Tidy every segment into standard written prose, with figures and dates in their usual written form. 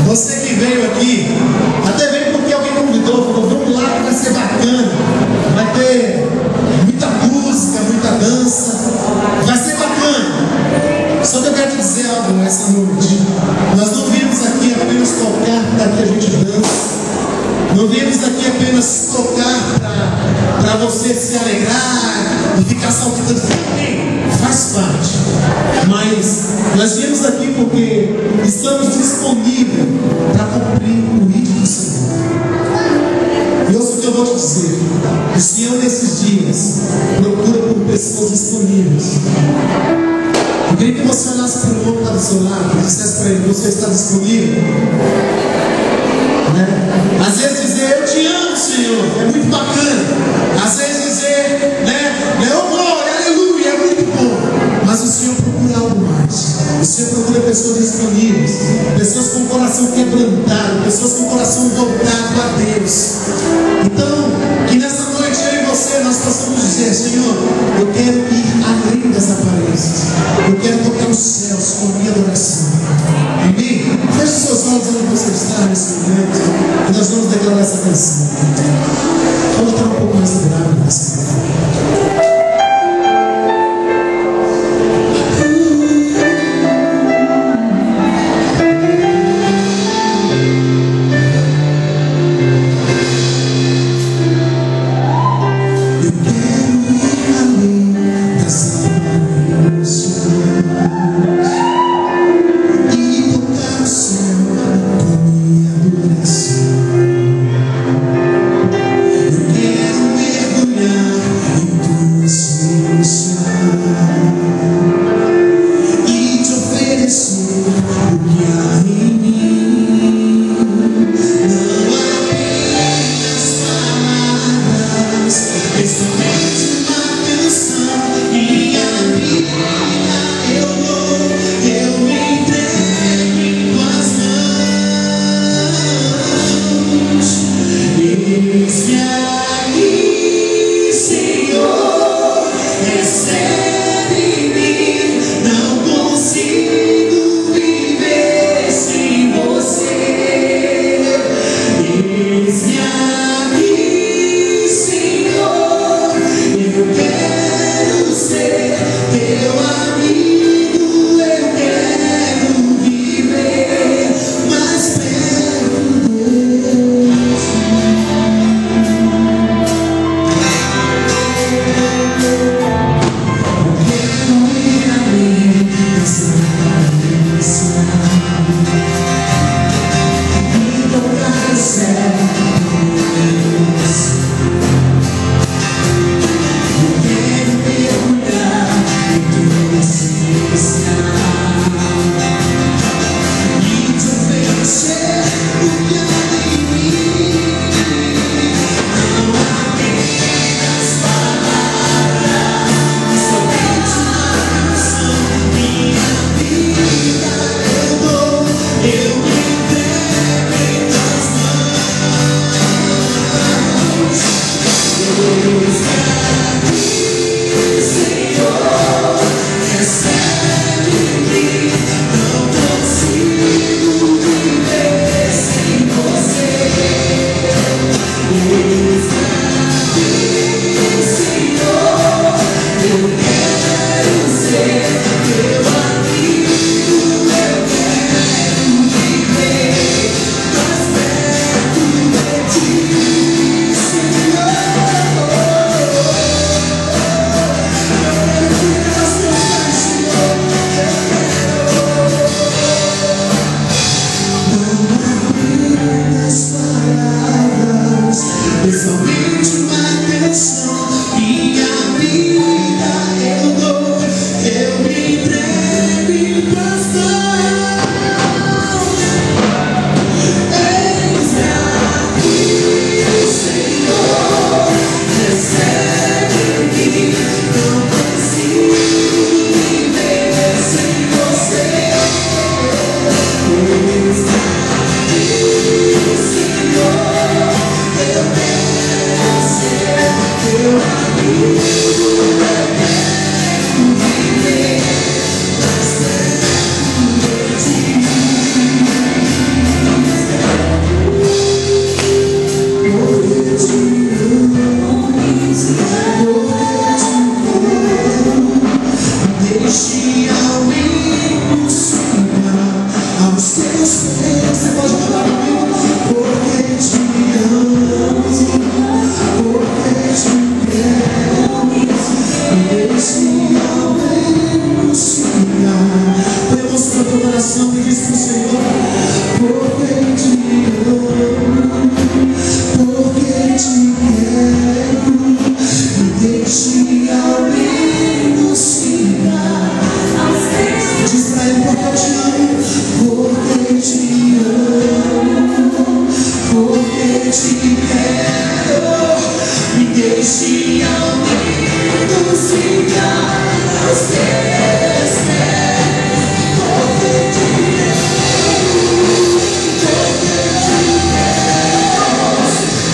Você que veio aqui, até veio porque alguém convidou, falou, vamos lá que vai ser bacana. Vai ter muita música, muita dança. Vai ser bacana. Só que eu quero te dizer algo nessa noite. Nós não viemos aqui apenas tocar para que a gente dança. Não viemos aqui apenas tocar para você se alegrar e ficar saltitando. Faz parte. Mas nós viemos aqui porque estamos disponíveis para cumprir o ritmo do Senhor. E ouça o que eu vou te dizer. O Senhor nesses dias procura por pessoas disponíveis. Eu queria que você olhasse para o outro que está do seu lado e dissesse para ele, você está disponível? Às vezes dizer, eu te amo, Senhor, é muito bacana. Às vezes dizer, oh glória, aleluia, é muito bom. Mas o Senhor procura algo mais. O Senhor procura pessoas disponíveis, pessoas com o coração quebrantado, pessoas com o coração voltado a Deus. Então, que nessa noite eu e você, nós possamos dizer, Senhor, eu quero ir além das aparências. Eu quero tocar os céus com a minha adoração. Amém? Feche seus olhos onde você está nesse momento e nós vamos declarar essa canção. Vamos estar um pouco mais grave nessa canção. Você pode cantar comigo? Porque te amo, porque te quero, me deixe ao menos ficar. Põe a mão sobre o teu coração e diz para o Senhor: porque te amo, porque te quero, me deixe ao menos ficar. Diz para ele: porque eu te amo, porque te amo, porque te quero, me deixe ao menos ficar aos teus pés. Porque te amo, porque te quero,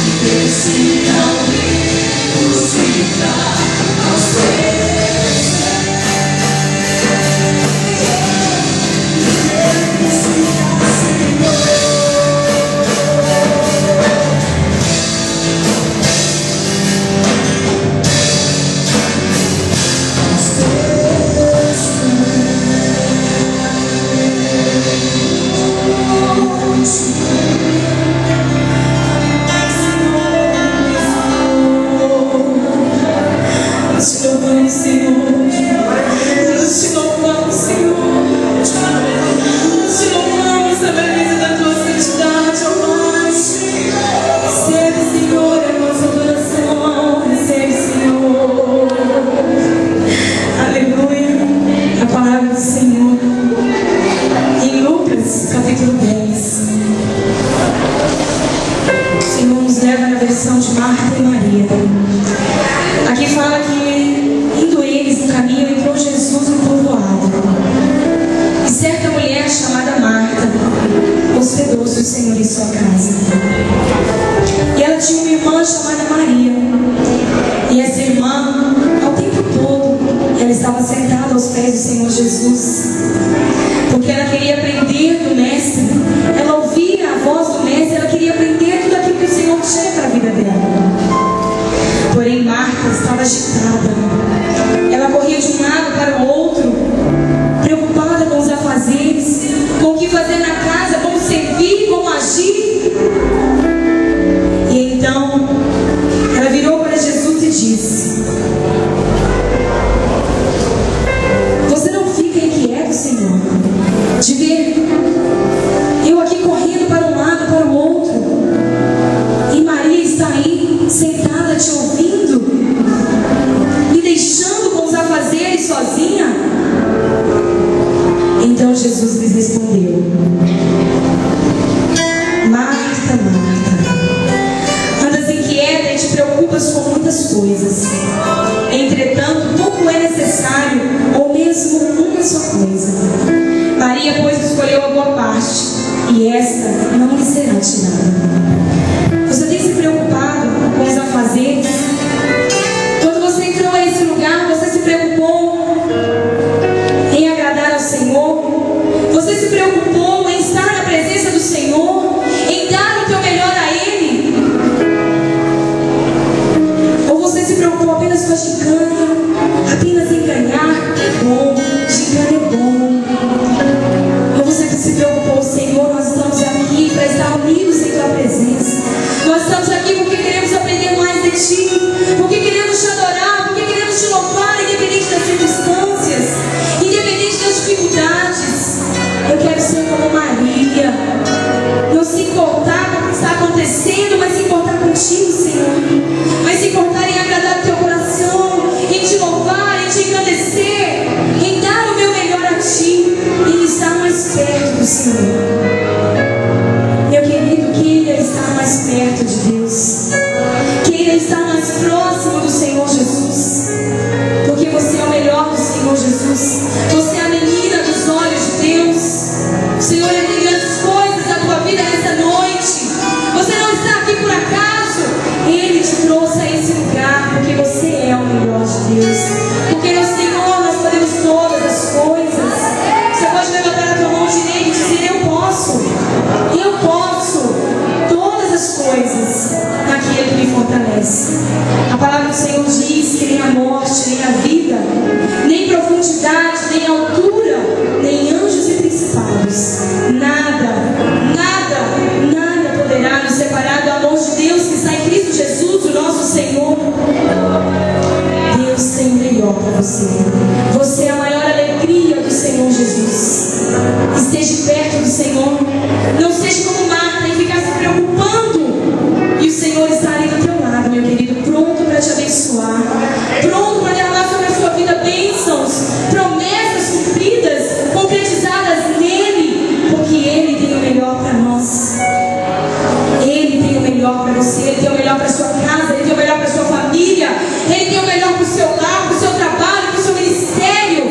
me deixe ao menos ficar aos teus pés. Meu querido, queira estar mais perto de Deus, queira estar mais seja como Marta e ficar se preocupando. E o Senhor está ali do teu lado, meu querido, pronto para te abençoar, pronto para derramar sobre a sua vida bênçãos, promessas cumpridas, concretizadas nele, porque Ele tem o melhor para nós. Ele tem o melhor para você, Ele tem o melhor para a sua casa, Ele tem o melhor para a sua família, Ele tem o melhor para o seu lar, para o seu trabalho, para o seu ministério.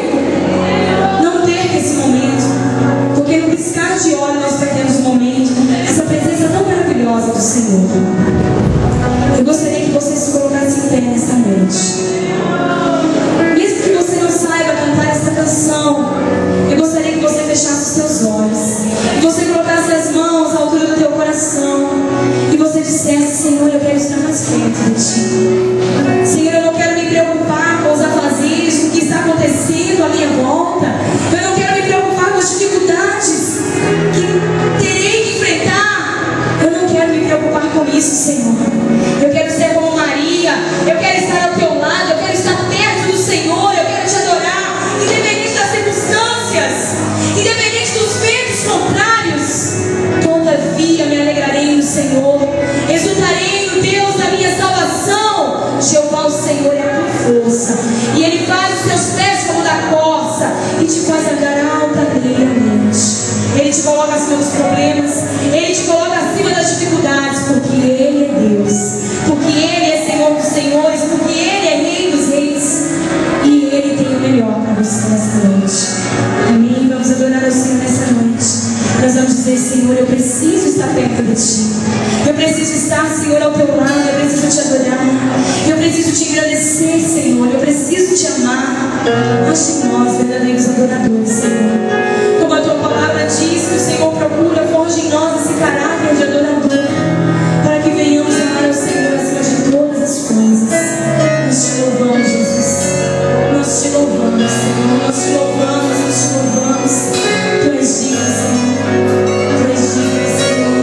Não perca esse momento, porque no piscar de olhos nós perdemos o momento, essa presença tão maravilhosa do Senhor. Eu gostaria que você se colocasse em pé nesta noite. Mesmo que você não saiba cantar esta canção, eu gostaria que você fechasse os seus olhos, que você colocasse as mãos à altura do teu coração e você dissesse: Senhor, eu quero estar mais perto de Ti. Senhor, eu não quero me preocupar com os afazeres, com o que está acontecendo à minha volta. Eu não quero me preocupar com as dificuldades que terei que enfrentar. Eu não quero me preocupar com isso, Senhor. Eu quero ser como Maria, eu quero estar ao teu lado, eu quero estar perto do Senhor, eu quero te adorar, independente das circunstâncias, independente dos ventos contrários. Todavia me alegrarei no Senhor, exultarei no Deus da minha salvação. Jeová, o Senhor, é a tua força, e Ele faz os teus pés como da corça, e te faz andar altaneiramente. Ele te coloca acima dos problemas, Ele te coloca acima das dificuldades, porque Ele é Deus, porque Ele é Senhor dos senhores, porque Ele é Rei dos reis, e Ele tem o melhor para você nessa noite. Amém? Vamos adorar ao Senhor nessa noite. Nós vamos dizer: Senhor, eu preciso estar perto de Ti, eu preciso estar, Senhor, ao teu lado, eu preciso te adorar, eu preciso te agradecer, Senhor, eu preciso te amar. Ache nós verdadeiros adoradores, Senhor. Como a tua palavra diz que o Senhor procura, forja em nós esse caráter de adorador, para que venhamos amar ao Senhor acima de todas as coisas. Nós te louvamos, Jesus. Nós te louvamos, Senhor. Nós te louvamos, nós te louvamos. Tu és digno, Senhor. Tu és digno, Senhor.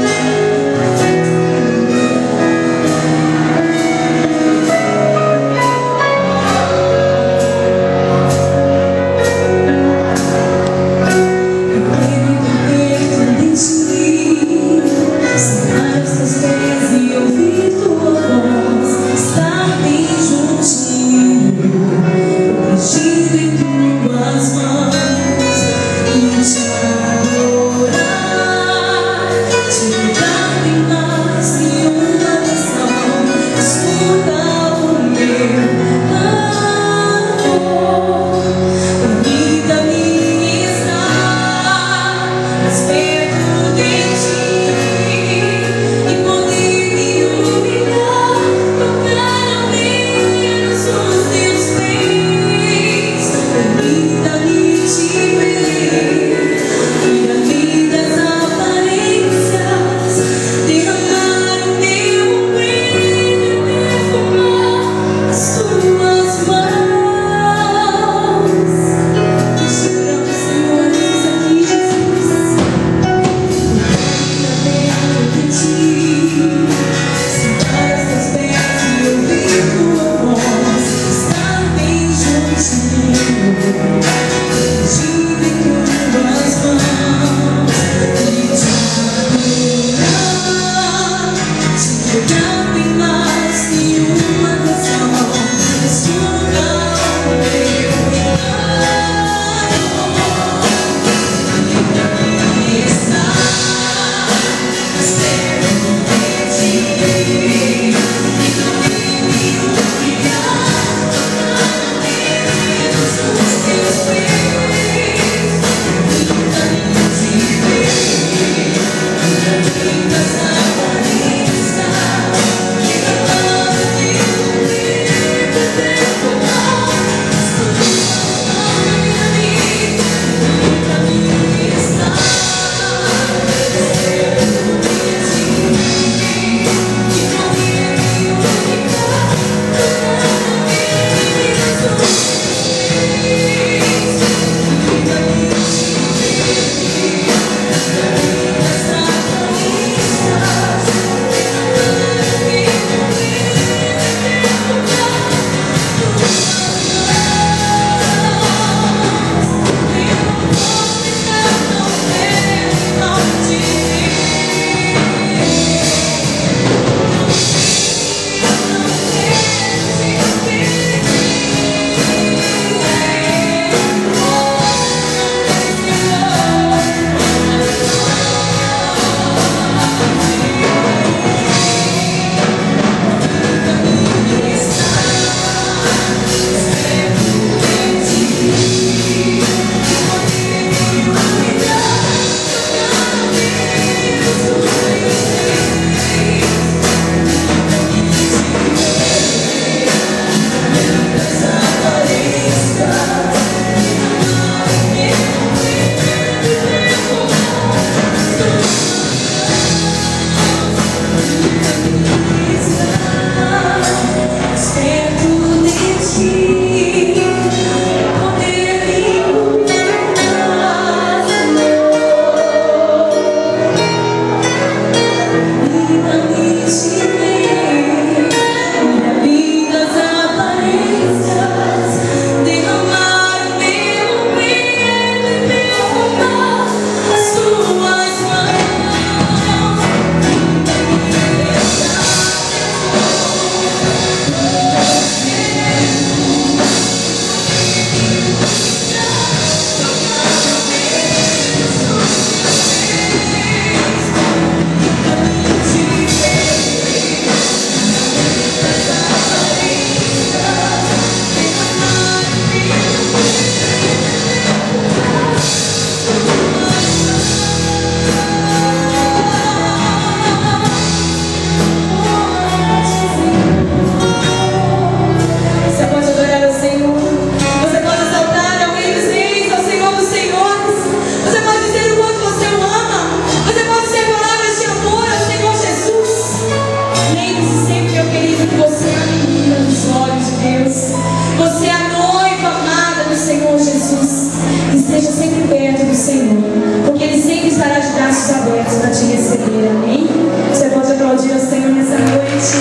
fazer, amém? Você pode aplaudir ao Senhor nessa noite.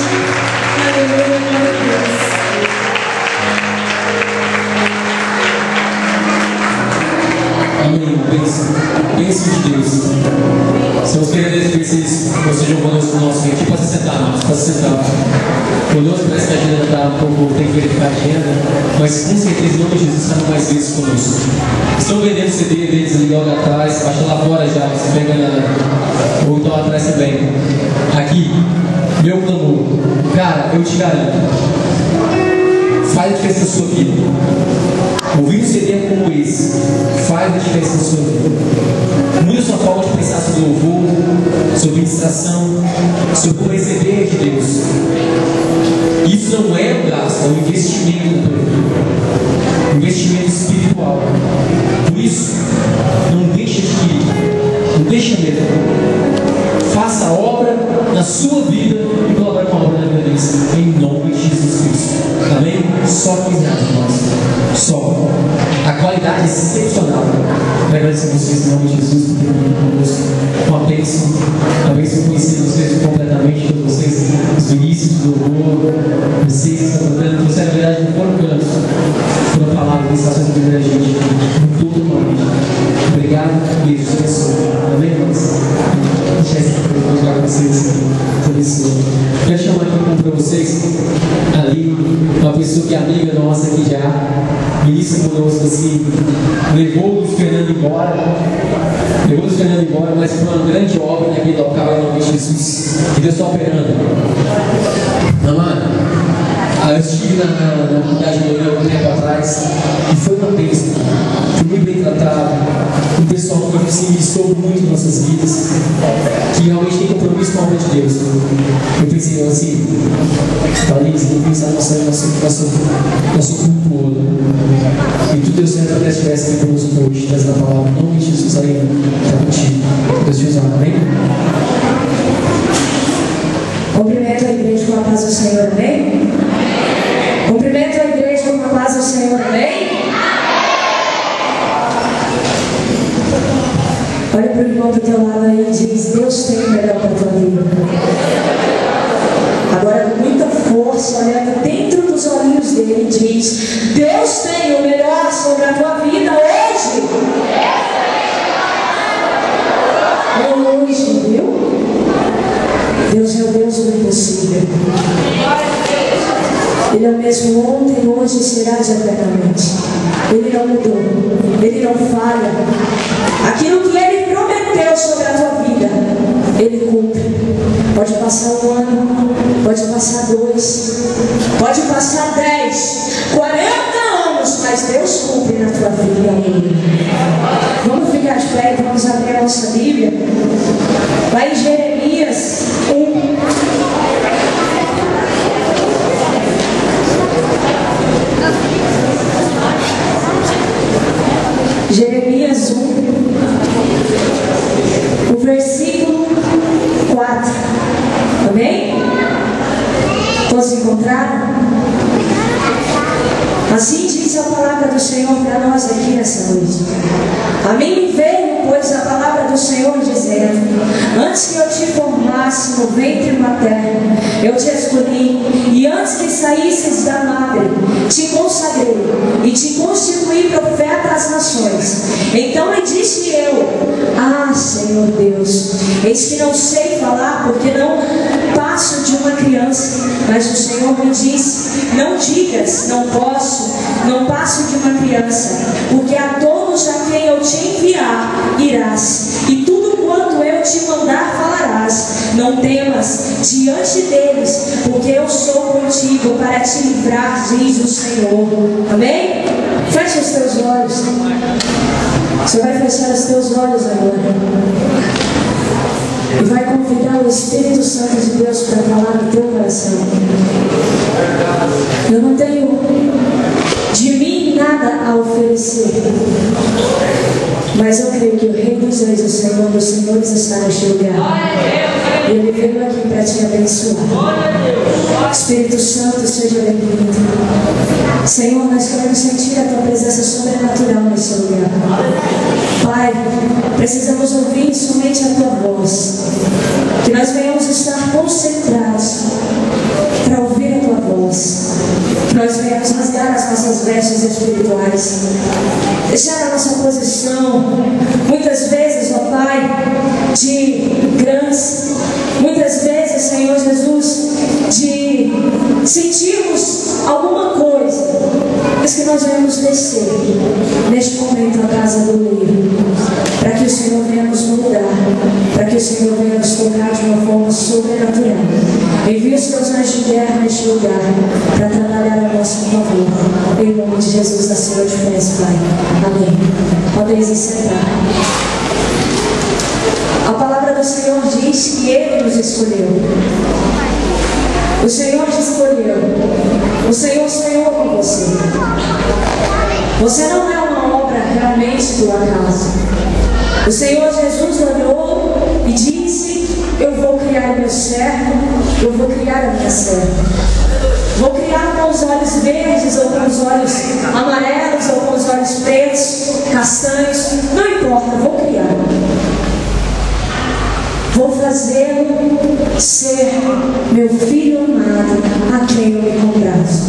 Aleluia, glória a Deus. Amém. Bênção de Deus. Estamos querendo que vocês estejam conosco nosso aqui. Pode sentar, irmãos. Pode sentar. Conosco, parece que a agenda está um pouco, tem que verificar a agenda, mas com certeza em nome de Jesus estarão mais vezes conosco. Estão vendendo CD deles ali logo atrás, baixa lá fora já, você pega ou então atrás também. Aqui, meu clamor. Cara, eu te garanto, faz a diferença na sua vida. Ouvir um CD como esse faz a diferença na sua vida. Muda a sua forma de pensar sobre louvor, sobre ministração, sobre como receber de Deus. Isso não é um gasto, é um investimento na tua vida. Um investimento espiritual. Por isso, não deixa de ir, não deixa mesmo. Faça a obra na sua vida e colabore com a obra na vida deles. Em nome de Jesus Cristo. Amém? Só cuidado, irmãos. Só. A qualidade é excepcional. Quero agradecer a vocês em nome de Jesus por terem conosco. Uma bênção conhecer vocês completamente, todos vocês, os ministros do louvor, vocês que estão cantando, você na verdade não foram cantos, foram palavras, mensagens que a gente, com todo o nome. Obrigado, beijo, te abençoe. Amém, irmãos? Deixa esse aqui para vocês. Te abençoe. Quero chamar aqui para vocês ali uma pessoa que é amiga nossa aqui já, ministra conosco assim, levou o Luiz Fernando embora, mas foi uma grande obra naquele local em nome de Jesus, que Deus está operando. Amado, eu estive na comunidade de Lourão um tempo atrás e foi uma bênção, fui muito bem tratado, o pessoal que se ministrou muito em nossas vidas, que realmente tem compromisso com a obra de Deus. Eu pensei assim, talvez eu pensar nosso culto e tudo deu certo até estivesse aqui conosco hoje, trazendo a palavra em nome de Jesus aí, está contigo. Deus te usa, amém? Cumprimento a igreja com a paz do Senhor, amém? Cumprimento a igreja com a paz do Senhor, amém? Olha para o irmão do teu lado aí e diz: Deus tem o melhor para a tua vida. Agora, com muita força, olhando dentro dos olhinhos dele, diz: Deus tem o melhor sobre a tua vida hoje. Hoje, viu? Deus é o Deus do impossível. Ele é o mesmo ontem, hoje e será de eternamente. Ele não mudou, Ele não falha. Aquilo que Ele prometeu sobre a tua vida, Ele cumpre. Pode passar um ano, pode passar 2, pode passar 10, 40 anos, mas Deus cumpre na tua vida. Vamos ficar de pé e vamos abrir a nossa Bíblia. Vai em Jeremias 1. Jeremias 1, o versículo 4. Amém? Todos encontraram? Assim diz a palavra do Senhor para nós aqui nessa noite. A mim me veio, pois, a palavra do Senhor dizendo: antes que eu te formasse no ventre materno, eu te escolhi, e antes que saísses da madre, te consagrei, e te constituí profeta às nações. Então lhe disse eu: ah, Senhor Deus, eis que não sei falar, porque não passo de uma criança. Mas o Senhor me disse: não digas, não posso, não passo de uma criança, porque a todos a quem eu te enviar irás, e tudo quanto eu te mandar falarás. Não temas diante deles, porque eu sou contigo para te livrar, diz o Senhor. Amém? Feche os teus olhos. Você vai fechar os teus olhos agora e vai convidar o Espírito Santo de Deus para falar no teu coração. Eu não tenho de mim nada a oferecer, mas eu creio que o Rei dos Reis, o Senhor dos Senhores, está neste lugar. E Ele veio aqui para te abençoar. Espírito Santo, seja bem-vindo. Senhor, nós queremos sentir a tua presença sobrenatural nesse lugar. Pai, precisamos ouvir somente a tua voz. Que nós venhamos estar concentrados para ouvir a Tua voz. Que nós venhamos rasgar as nossas vestes espirituais, deixar a nossa posição, muitas vezes, ó Pai, de grandes, muitas vezes, Senhor Jesus, de sentirmos alguma coisa, mas que nós venhamos descer neste momento à casa do livro, para que o Senhor venha nos mudar, para que o Senhor venha nos tocar de uma forma sobrenatural. Envie os teus anjos de guerra neste lugar para trabalhar a nosso favor. Em nome de Jesus, assim eu te peço, Pai. Amém. Podem se sentar. A palavra do Senhor diz que Ele nos escolheu. O Senhor te escolheu. O Senhor sonhou com você. Você não é uma obra realmente do acaso. O Senhor Jesus olhou e disse: eu vou criar o meu servo, eu vou criar a minha serva. Vou criar com os olhos verdes, ou com os olhos amarelos, ou com os olhos pretos, castanhos, não importa, vou criar. Vou fazê-lo ser meu filho amado, a quem eu me comprazo.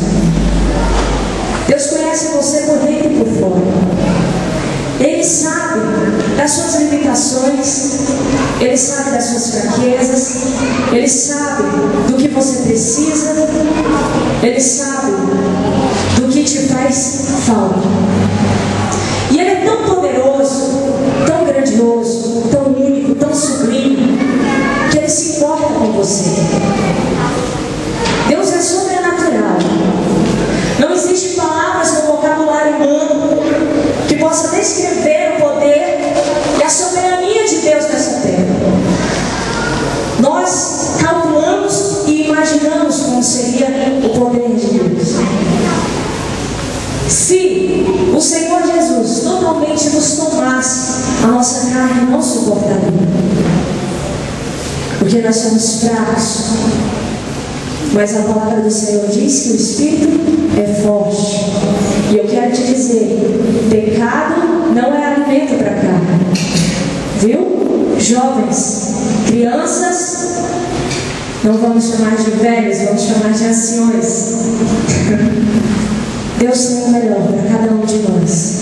Deus conhece você por dentro e por fora. Ele sabe das suas limitações, Ele sabe das suas fraquezas, Ele sabe do que você precisa, Ele sabe do que te faz falta. E Ele é tão poderoso, tão grandioso, tão único, tão sublime, que Ele se importa com você. Deus é sobrenatural. Não existe palavras no vocabulário humano que possa descrever o poder e a soberania de Deus nessa terra. Nós calculamos e imaginamos como seria o poder de Deus. Se o Senhor Jesus totalmente nos tomasse, a nossa carne não suportaria, porque nós somos fracos. Mas a palavra do Senhor diz que o Espírito é forte. E eu quero te dizer, pecado não é alimento para a carne. Viu? Jovens, crianças, não vamos chamar de velhos, vamos chamar de anciões. Deus tem o melhor para cada um de nós,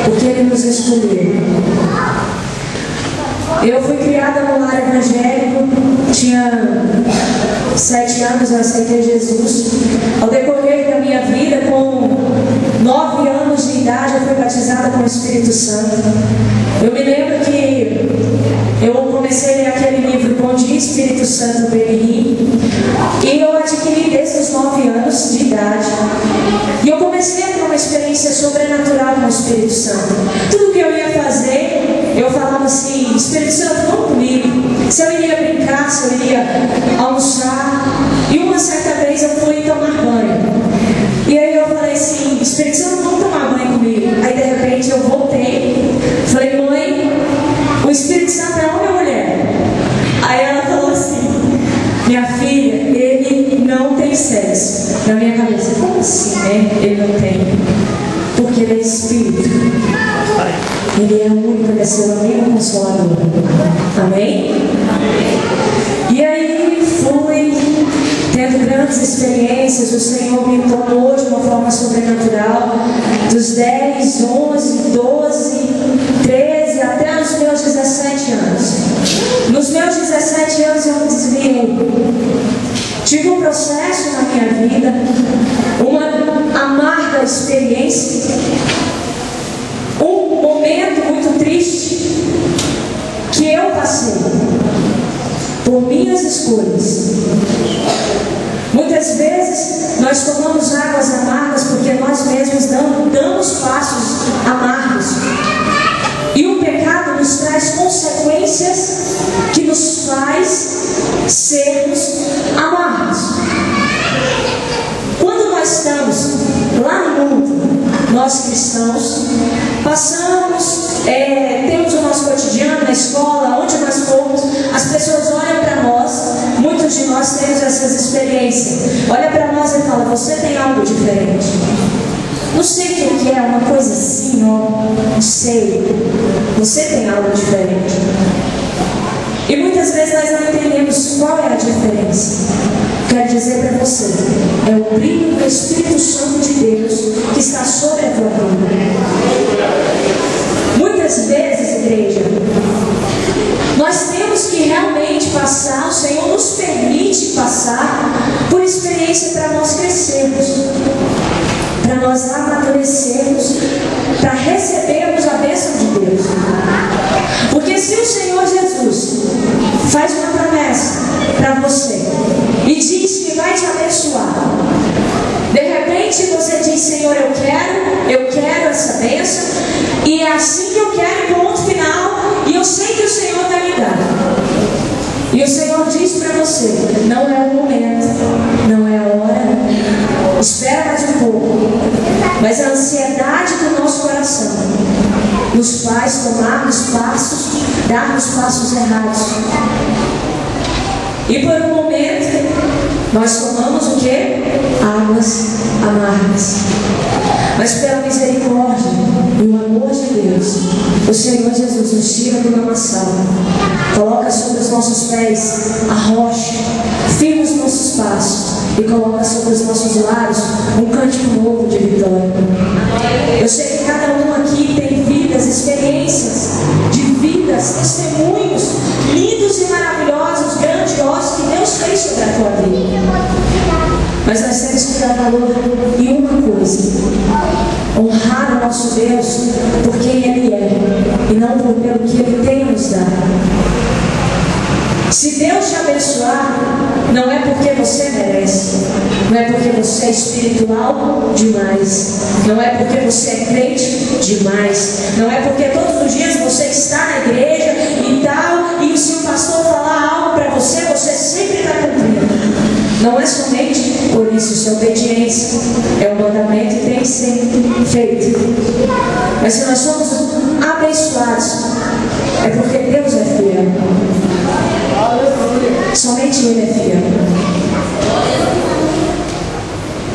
porque Ele nos escolheu. Eu fui criada no lar evangélico, tinha 7 anos, eu aceitei Jesus. Ao decorrer da minha vida, com 9 anos de idade, eu fui batizada com o Espírito Santo. Eu me lembro que eu comecei a ler aquele livro Bom Dia Espírito Santo Benihim, e eu adquiri desde os 9 anos de idade. E eu comecei a ter uma experiência sobrenatural com o Espírito Santo. Tudo que eu ia fazer, eu falava assim: Espírito Santo, vamos comigo. Se eu iria brincar, se eu iria almoçar. E uma certa vez eu fui tomar banho. E aí eu falei assim: Espírito Santo, vamos tomar banho comigo. Aí de repente eu voltei. Falei: mãe, o Espírito Santo é homem ou mulher? Aí ela falou assim: minha filha, ele não tem sexo. Na minha cabeça: como assim, né? Ele não tem. Porque ele é Espírito. Ele é o único, ele é seu amigo consolador. Amém? E aí fui tendo grandes experiências. O Senhor me tomou de uma forma sobrenatural. Dos 10, 11, 12, 13 até os meus 17 anos. Nos meus 17 anos eu me desviei. Tive um processo na minha vida, uma amarga experiência, um momento muito triste que eu passei por minhas escolhas. Muitas vezes nós tomamos águas amargas porque nós mesmos damos passos amargos. E o pecado nos traz consequências que nos faz sermos amargos. Quando nós estamos lá no mundo, nós cristãos, passamos, temos o nosso cotidiano na escola, onde nós formos, as pessoas olham para nós, muitos de nós temos essas experiências, olha para nós e fala: você tem algo diferente. Não sei o que é, uma coisa assim, ó, não sei. Você tem algo diferente. E muitas vezes nós não entendemos qual é a diferença. Quero dizer para você, é o brilho do Espírito Santo de Deus que está sobre a tua vida. Muitas vezes, igreja, nós temos que realmente passar, o Senhor nos permite passar por experiência para nós crescermos, para nós amadurecermos, para recebermos a bênção de Deus. Porque se o Senhor Jesus faz uma promessa para você e diz que vai te abençoar, de repente você diz: Senhor, eu quero essa bênção, e é assim que eu quero, ponto final, e eu sei que o Senhor vai me dar. E o Senhor diz para você: não é o momento, não é a hora, espera mais um pouco. Mas a ansiedade do nosso coração nos faz tomarmos passos, darmos passos errados. E por um momento nós tomamos o quê? Águas amargas. Mas pela misericórdia e o amor de Deus, o Senhor Jesus nos tira do lamaçal, coloca sobre os nossos pés a rocha, firma os nossos passos e coloca sobre os nossos lábios um cântico novo de vitória. Eu sei que cada um aqui tem vidas, experiências de vidas, testemunhos lindos e maravilhosos, grandiosos que Deus fez sobre a tua vida. Mas nós temos que dar valor em uma coisa: honrar o nosso Deus por quem Ele é e não pelo que Ele tem a nos dar. Se Deus te abençoar, não é porque você merece, não é porque você é espiritual demais, não é porque você é crente demais, não é porque todos os dias você está na igreja e tal, e se o pastor falar algo para você, você sempre está cumprindo. Não é somente por isso, isso é obediência, é um mandamento e tem que ser feito. Mas se nós somos abençoados, é porque Deus é fiel. Somente Ele é fiel.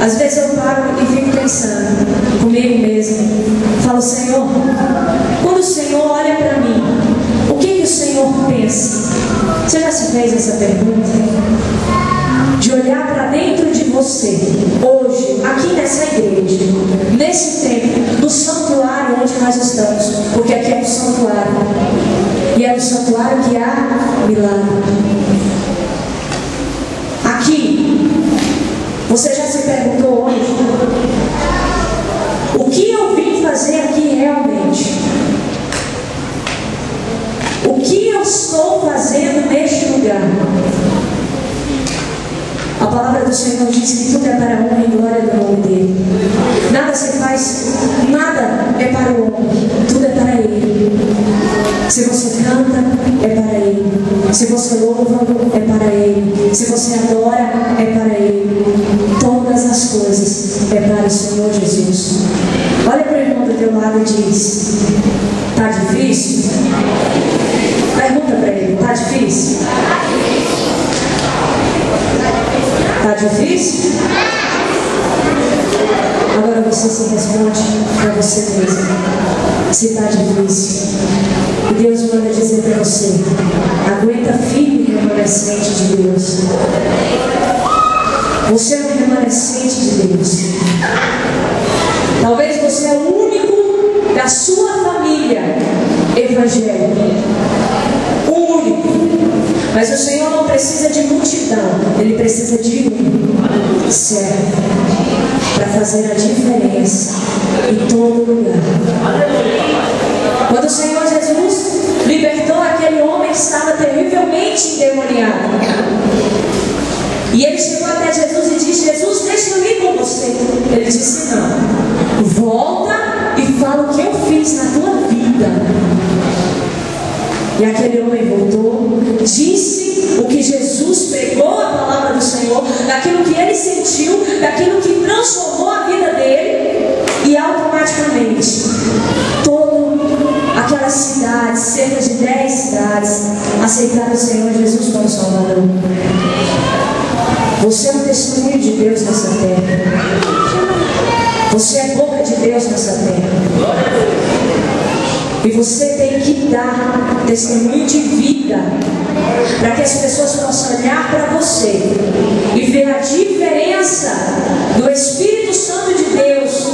Às vezes eu paro e fico pensando comigo mesmo. Falo: Senhor, quando o Senhor olha para mim, o que o Senhor pensa? Você já se fez essa pergunta? De olhar para dentro de você, hoje, aqui nessa igreja, nesse tempo, no santuário onde nós estamos, porque aqui é um santuário, e é no santuário que há milagre. Aqui, você já se perguntou hoje: o que eu vim fazer aqui realmente? O que eu estou fazendo neste lugar? A palavra do Senhor diz que tudo é para a honra e glória do nome dEle. Nada se faz, nada é para o homem, tudo é para Ele. Se você canta, é para Ele. Se você louva, é para Ele. Se você adora, é para Ele. Todas as coisas é para o Senhor Jesus. Olha para o irmão do teu lado e diz: está difícil? Pergunta para ele: está difícil? Está difícil? Agora você se responde para você mesmo. Se está difícil, e Deus manda dizer para você: aguenta firme, remanescente de Deus. Você é um remanescente de Deus. Talvez você é o único da sua família evangélica. O único. Mas o Senhor não precisa de multidão, Ele precisa de um servo para fazer a diferença em todo lugar. Quando o Senhor Jesus libertou aquele homem que estava terrivelmente endemoniado, e ele chegou até Jesus e disse: Jesus, deixa eu ir com você. Ele disse: não, volta e fala o que eu fiz na tua vida. E aquele homem voltou, disse o que Jesus pegou a palavra do Senhor, daquilo que ele sentiu, daquilo que transformou a vida dele, e automaticamente toda aquela cidade, cerca de 10 cidades, aceitaram o Senhor Jesus como Salvador. Você é um testemunho de Deus nessa terra. Você é boca de Deus nessa terra. E você tem que que dar testemunho de vida, para que as pessoas possam olhar para você e ver a diferença do Espírito Santo de Deus,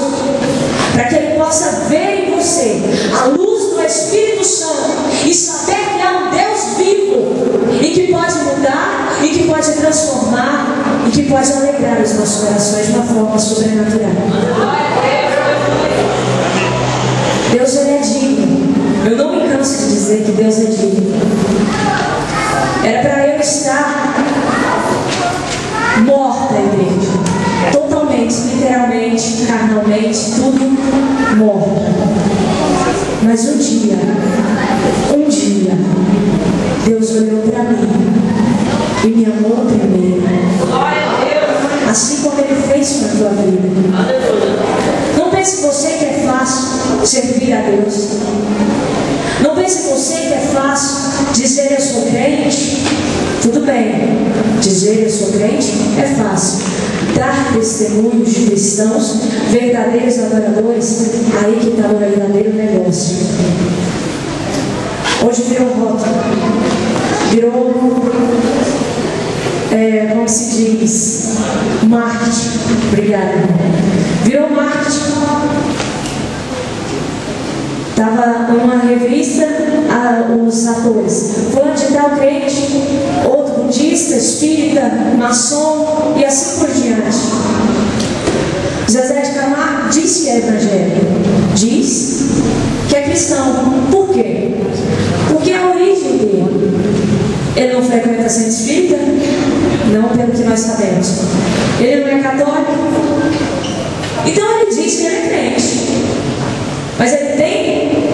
para que ele possa ver em você a luz do Espírito Santo e saber que há um Deus vivo e que pode mudar, e que pode transformar, e que pode alegrar os nossos corações de uma forma sobrenatural. Deus, ele é digno. Eu não me canso de dizer que Deus é digno. Era para eu estar morta, igreja, totalmente, literalmente, carnalmente, tudo morta. Mas um dia, Deus olhou para mim e me amou primeiro, assim como ele fez na tua vida. Não pense você que é fácil servir a Deus. Não pense você que é fácil dizer eu sou crente. Tudo bem, dizer eu sou crente é fácil. Dar testemunhos de cristãos, verdadeiros adoradores, aí que está o verdadeiro negócio. Hoje virou rótulo, como se diz, marketing. Obrigada. Virou marketing. Estava numa revista, os atores, fulano de tal crente, outro budista, espírita, maçom e assim por diante. Zezé de Camargo diz que é evangélico, diz que é cristão. Por quê? Porque a origem dele, ele não frequenta centro espírita, não pelo que nós sabemos. Ele não é católico, então ele diz que ele é crente. Mas ele tem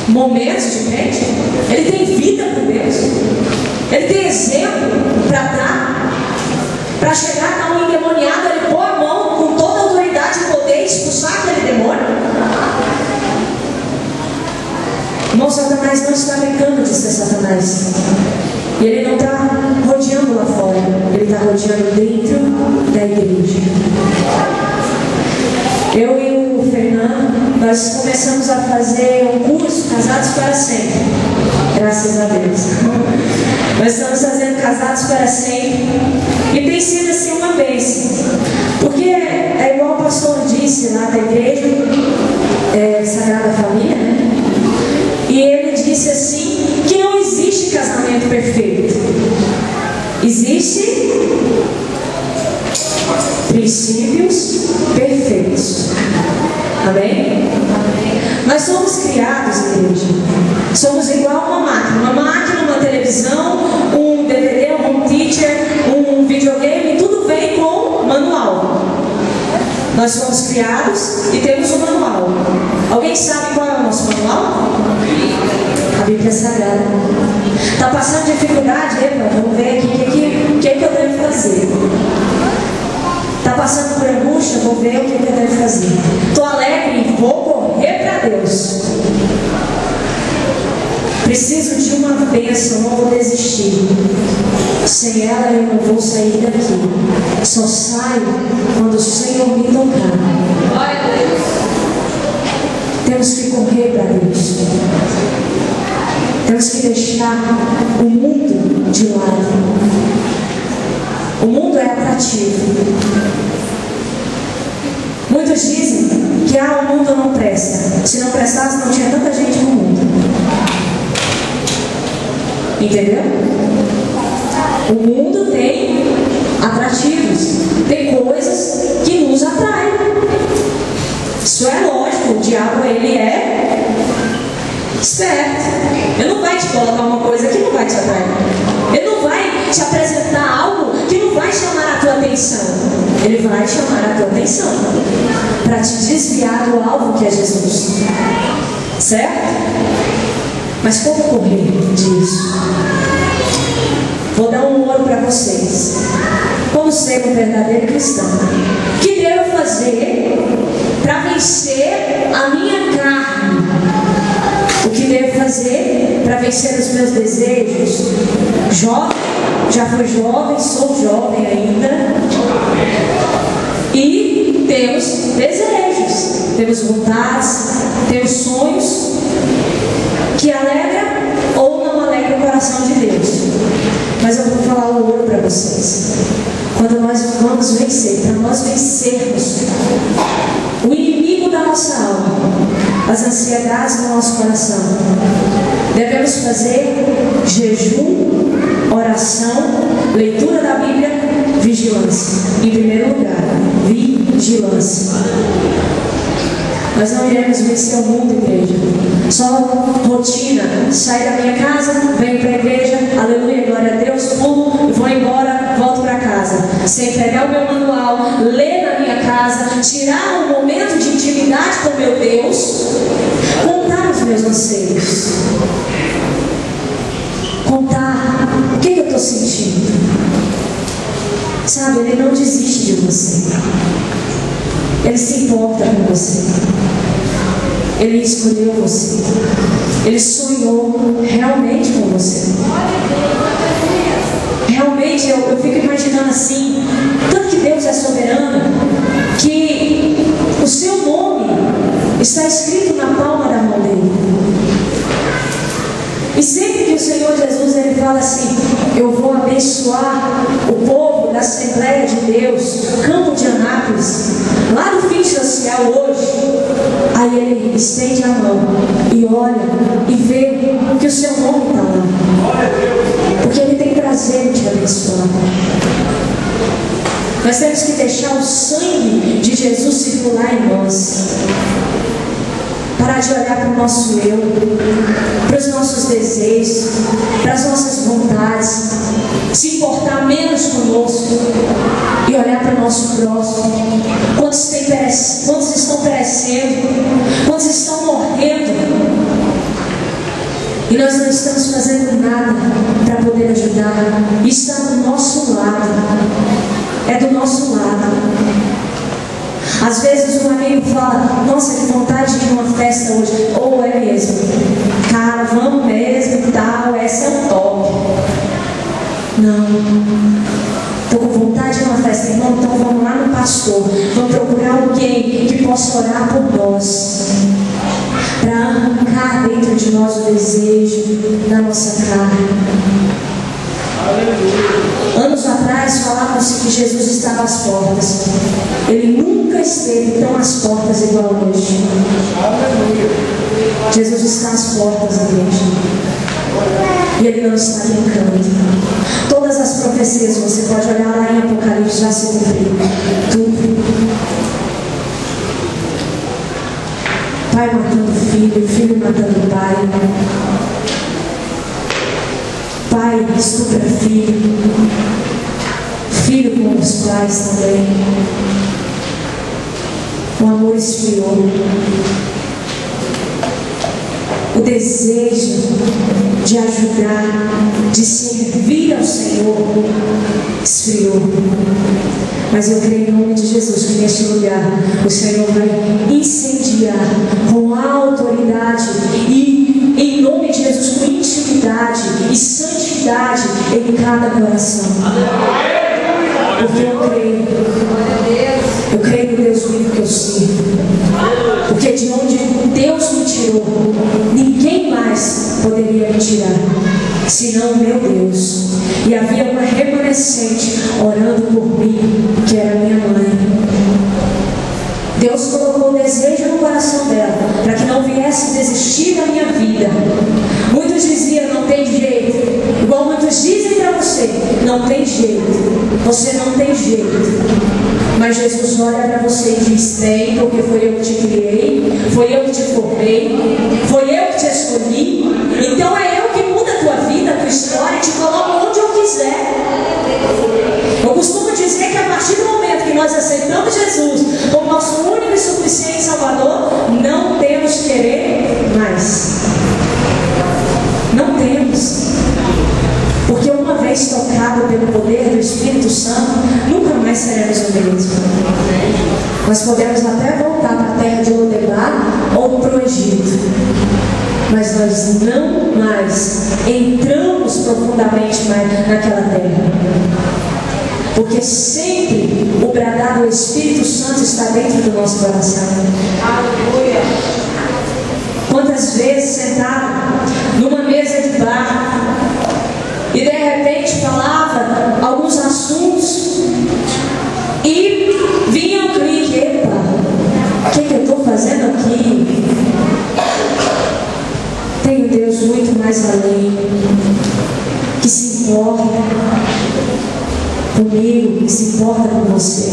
momentos de crente, ele tem vida com Deus, ele tem exemplo para dar, para chegar a um endemoniado, ele pôr a mão com toda a autoridade e poder expulsar aquele demônio. Irmão, Satanás não está brincando de ser Satanás. E ele não está rodeando lá fora, ele está rodeando dentro da igreja. Eu e o Fernando, nós começamos a fazer um curso, Casados para Sempre. Graças a Deus. Nós estamos fazendo Casados para Sempre. E tem sido assim uma bênção. Porque é igual o pastor disse lá da igreja, Sagrada Família, né? E ele disse assim, que não existe casamento perfeito. Existe princípios perfeitos. Amém? Nós somos criados, igreja. Somos igual a uma máquina, uma televisão, um DVD, um home teacher, um videogame, tudo vem com manual. Nós somos criados e temos um manual. Alguém sabe qual é o nosso manual? A Bíblia Sagrada. Está passando dificuldade? Epa, vamos ver aqui o que eu devo fazer. Está passando por angústia? Vou ver o que eu devo fazer. Estou alegre? Vou correr para Deus. Preciso de uma bênção, não vou desistir. Sem ela eu não vou sair daqui. Só saio quando o Senhor me tocar. Glória a Deus. Temos que correr para Deus. Temos que deixar o mundo de lado. O mundo é atrativo. Muitos dizem que o mundo não presta. Se não prestasse, não tinha tanta gente no mundo. Entendeu? O mundo tem atrativos, tem coisas que nos atraem. Isso é lógico, o diabo ele é esperto. Ele não vai te colocar uma coisa que não vai te atrair. Ele não vai te apresentar algo que não vai chamar a tua atenção. Ele vai chamar a tua atenção para te desviar do alvo que é Jesus. Certo? Mas como correr disso? Vou dar um ouro para vocês. Como ser um verdadeiro cristão? O que devo fazer para vencer a minha carne? O que devo fazer para vencer os meus desejos? Jovem, já fui jovem, sou jovem ainda. E temos desejos, temos vontades, temos sonhos que alegram revelação de Deus. Mas eu vou falar o ouro para vocês. Quando nós vamos vencer, para nós vencermos o inimigo da nossa alma, as ansiedades do nosso coração, devemos fazer jejum, oração, leitura da Bíblia, vigilância. Em primeiro lugar, vigilância. Nós não iremos vencer o mundo, igreja. Só rotina. Saio da minha casa, venho para a igreja, aleluia, glória a Deus, pulo, vou embora, volto para casa. Sem pegar o meu manual, ler na minha casa, tirar um momento de intimidade com meu Deus, contar os meus anseios. Contar o que eu estou sentindo. Sabe, Ele não desiste de você. Ele se importa com você. Ele escolheu você. Ele sonhou realmente com você. Realmente eu fico imaginando assim, tanto que Deus é soberano, que o seu nome está escrito na palma da mão dele. E sempre que o Senhor Jesus ele fala assim, eu vou abençoar o povo da Assembleia de Deus, Campo de Anápolis, lá no fim social hoje, aí ele estende a mão e olha e vê que o seu nome está lá, porque ele tem prazer em te abençoar. Nós temos que deixar o sangue de Jesus circular em nós. Parar de olhar para o nosso eu, para os nossos desejos, para as nossas vontades, se importar menos conosco e olhar para o nosso próximo. Quantos estão perecendo, quantos estão morrendo, e nós não estamos fazendo nada para poder ajudar. Está do nosso lado, é do nosso lado. Às vezes um amigo fala, nossa, que vontade de ir numa festa hoje. Ou é mesmo, cara, vamos mesmo e tal, essa é o top. Não, estou com vontade de ir numa festa, irmão, então vamos lá no pastor. Vamos procurar alguém que possa orar por nós, para arrancar dentro de nós o desejo da nossa carne. Anos atrás falava-se que Jesus estava às portas. Ele nunca esteve tão às portas igual hoje. Jesus está às portas, igreja. E Ele não está brincando. Todas as profecias, você pode olhar lá em Apocalipse, já se cumpriu. Tudo. Pai matando filho, filho matando pai. Pai estupra filho, filho com os pais também. O amor esfriou. O desejo de ajudar, de servir ao Senhor esfriou. Mas eu creio em nome de Jesus que neste lugar o Senhor vai incendiar com autoridade e em nome de Jesus com intimidade e santidade em cada coração. Porque eu creio no Deus vivo que eu sirvo. Porque de onde Deus me tirou, ninguém mais poderia me tirar, senão o meu Deus. E havia uma remanescente orando por mim, que era minha mãe. Deus colocou o desejo no coração dela, para que não viesse desistir da minha vida. Muitos diziam, não tem jeito. Igual muitos dizem para você, não tem jeito. Você não tem jeito. Mas Jesus olha para você e diz, tem, porque foi eu que te criei, foi eu que te formei, foi eu que te escolhi. Então é eu que muda a tua vida, a tua história, e te coloco onde eu quiser. Eu costumo dizer que a partir do momento que nós aceitamos Jesus como nosso único e suficiente Salvador, não temos que querer mais. Não temos. Porque uma vez tocado pelo poder do Espírito Santo, nunca mais seremos o mesmo. Nós podemos até voltar para a terra de Lodebar ou para o Egito, mas nós não mais entramos profundamente mais naquela terra. Porque sempre o bradar do Espírito Santo está dentro do nosso coração. Aleluia! Quantas vezes sentado numa mesa de bar, e de repente falava alguns assuntos e vinha o clique: epa, o que eu estou fazendo aqui? Tem um Deus muito mais além, que se importa comigo, que se importa com você.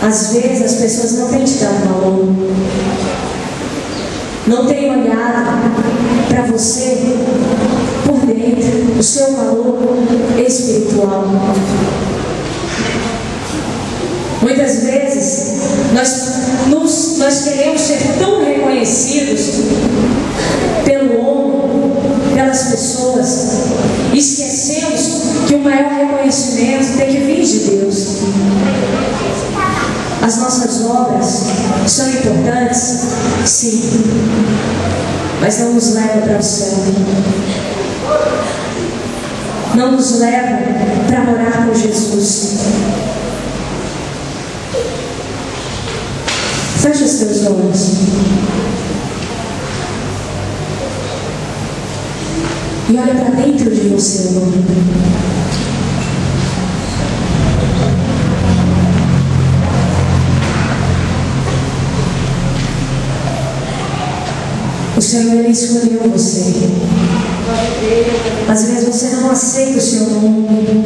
Às vezes as pessoas não têm te dado valor, não têm olhado para você por dentro, o seu valor espiritual. Muitas vezes nós queremos ser tão reconhecidos pelo homem, pelas pessoas, e esquecemos que o maior reconhecimento tem que vir de Deus. As nossas obras são importantes, sim, mas não nos levam para o céu, não nos levam para morar com Jesus. Feche os teus olhos e olha para dentro de você agora. O Senhor, Ele escolheu você. Às vezes você não aceita o seu nome,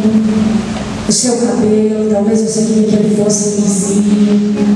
o seu cabelo. Talvez você queria que ele fosse lisinho,